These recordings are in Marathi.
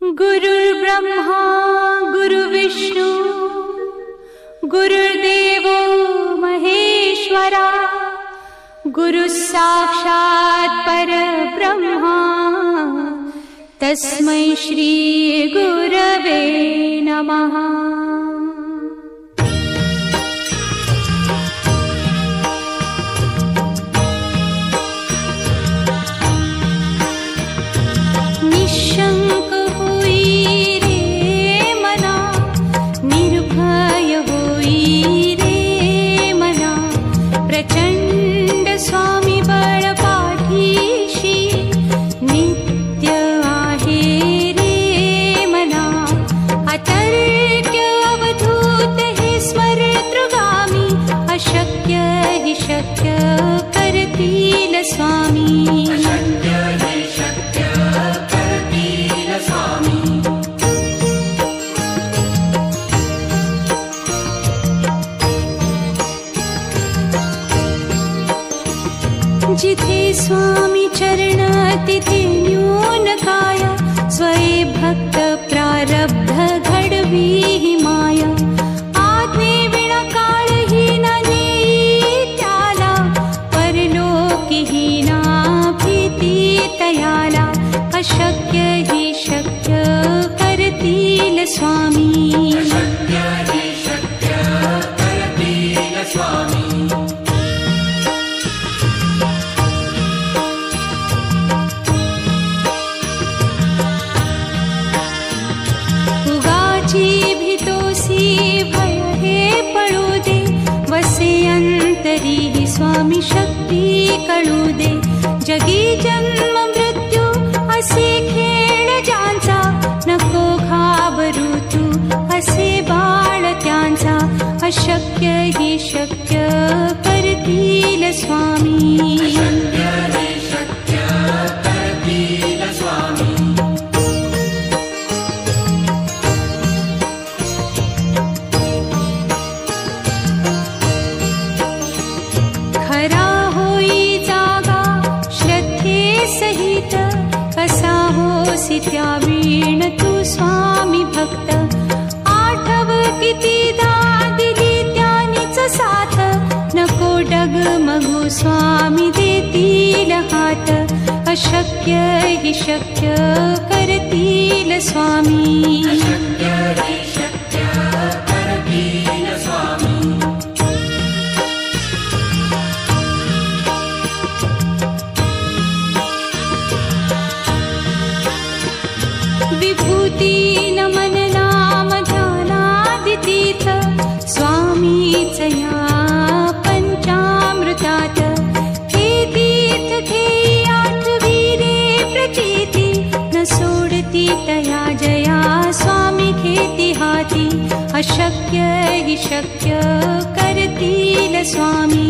गुरुर्ब्रह्मा गुरुर्विष्णू गुरुर्देवो महेश्वरा गुरुः साक्षात् परब्रह्मा तस्मै श्री गुरवे नमः। निशंक होई रे मना, निर्भय होई रे मना, प्रचंड स्वामी बळ पाठीशी नित्य आहे रे मना। अतर्क्य अवधूत हे स्मरतृगामी, अशक्य हि शक्य करतील स्वामी। जिथे स्वामी चरण तिथे न्यून काया, स्वये भक्त प्रारब्ध घडवी ही माया। आज्ञे विना काळही न नेई त्याला, परलोकी ही ना भीती तयाला। अशक्य ही शक्य करतील स्वामी। ही स्वामी शक्ती कळू दे। जगी जन्म मृत्यू असे खेळ ज्यांचा, नको घाबरू तू असे बाळ त्यांचा। अशक्य ही शक्य करतील स्वामी। त्यावीण तू स्वामी भक्त, आठव कितीदा दिली त्यानीच साथ। नको डगमगू स्वामी देतील हात, अशक्य हि शक्य करतील स्वामी। विभूती नमन नाम ध्यानादितीर्थ, स्वामीच या पंचामृतात। हे तीर्थ घेई आठवी रे प्रचिती, न सोडती तया जया स्वामी घेती हाती। अशक्य हि शक्य करतील स्वामी।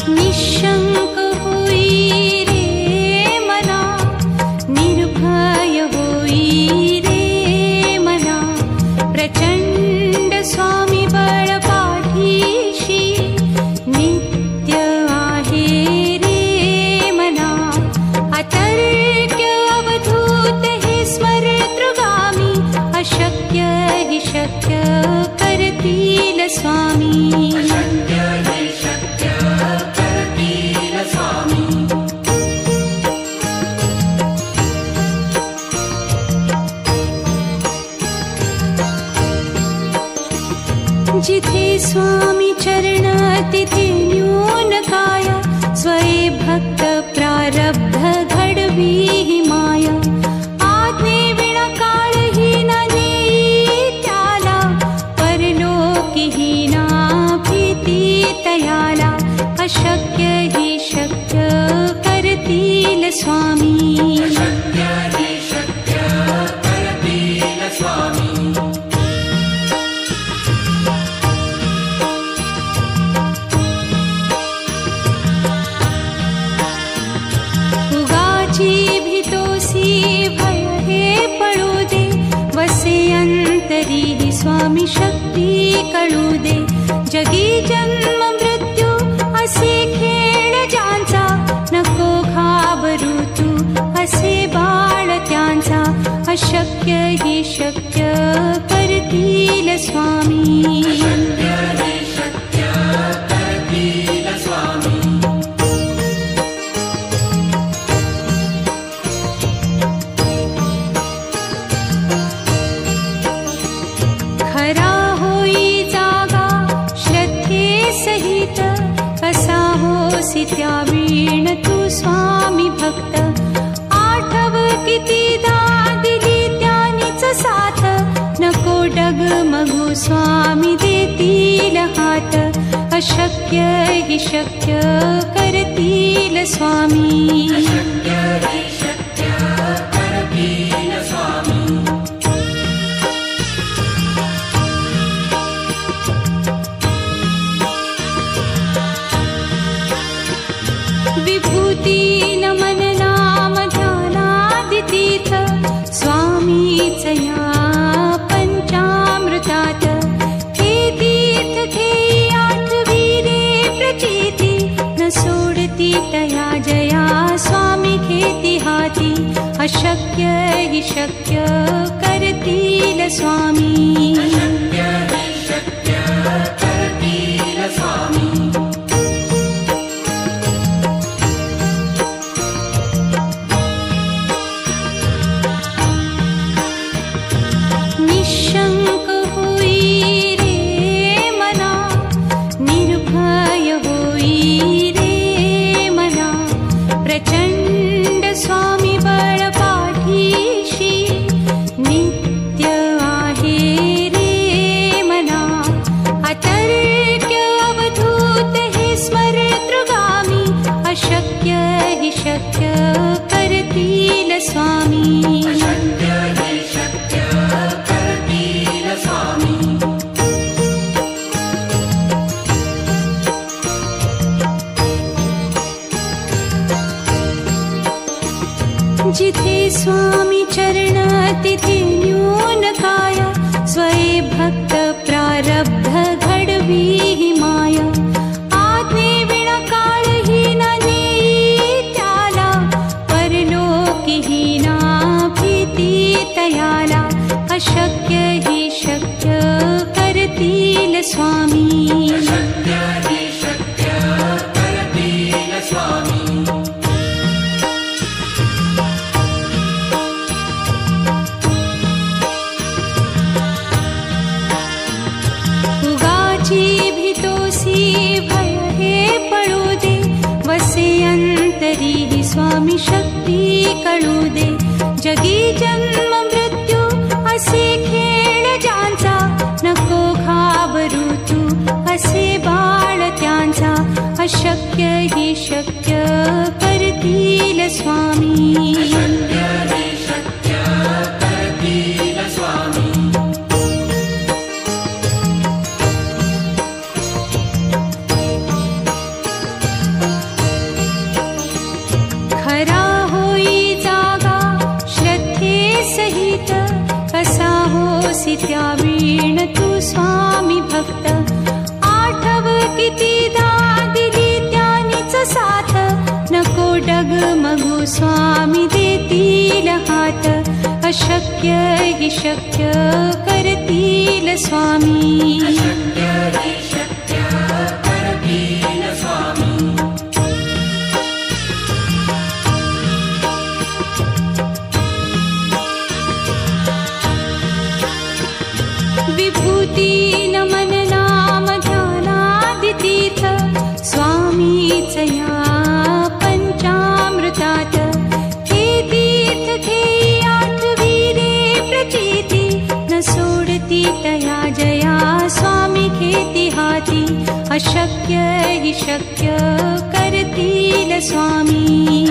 निशंक होई रे मना, निर्भय होई रे मना, प्रचंड स्वामी बळ पाठीशी नित्य आहे रे मना। अतर्क्य अवधूत हे स्मरतृगामी, अशक्य हि शक्य करतील स्वामी। जिथे स्वामी चरण तिथे न्यून काया, स्वये भक्त प्रारब्ध घडवी ही माया। आज्ञे विना काळही न नेई त्याला, परलोकी ही ना भीती तयाला। अशक्य ही शक्य करतील स्वामी। भीतोसी भय हे पळू दे, वसे अंत अंतरी स्वामी शक्ती कळू दे. जगी जन्म मृत्यू असे खेळ ज्यांचा, नको घाबरू तू असे बाळ त्यांचा. अशक्य ही शक्य करतील स्वामी. खरा होई जागा श्रद्धे सहित, कसा होसी त्या वीण तू स्वामी भक्त. आठव कितीदा दिली त्यानीच साथ, नको डगमगू स्वामी देतील हात. अशक्य ही शक्य करतील स्वामी. विभूती नमन नाम ध्यानादितीर्थ, स्वामीच या पंचामृतात. हे तीर्थ घेई आठवीरे प्रचिती, न सोडती तया जया स्वामी घेती हाती. अशक्य ही शक्य करतील स्वामी. निशंक होई रे मना, निर्भय होई रे मना. प्रचंड स्वामी बळ पाठीशी, नित्य आहे रे मना. अतर्क्य अवधूत हे स्मरतृगामी, अशक्य हि शक्य करतील स्वामी. जिथे स्वामी चरण तिथे न्यून काया, स्वये भक्त प्रारब्ध घडवी ही माया. आज्ञे विना काळही न नेई त्याला, परलोकीही ना भीती तयाला. अशक्य ही शक्य करतील स्वामी. भय हे पळू दे, वसे अंतरी स्वामी शक्ती कळू दे. जगी जन्म मृत्यू असे खेळ ज्यांचा, नको घाबरू तू असे बाळ त्यांचा. अशक्य ही शक्य करतील स्वामी. खरा होई जागा श्रद्धे सहित, कसा होसी त्या वीण तू स्वामी भक्त. आठव कितीदा दिली त्यानीच साथ, नको डगमगू स्वामी देतील हात. अशक्य हि शक्य करतील स्वामी. विभूती नमन नाम ध्यानादितीर्थ, स्वामीच या पंचामृतात. हे तीर्थ घेई आठवीरे प्रचिती, न सोडती तया जया स्वामी घेती हाती. अशक्य हि शक्य करतील स्वामी.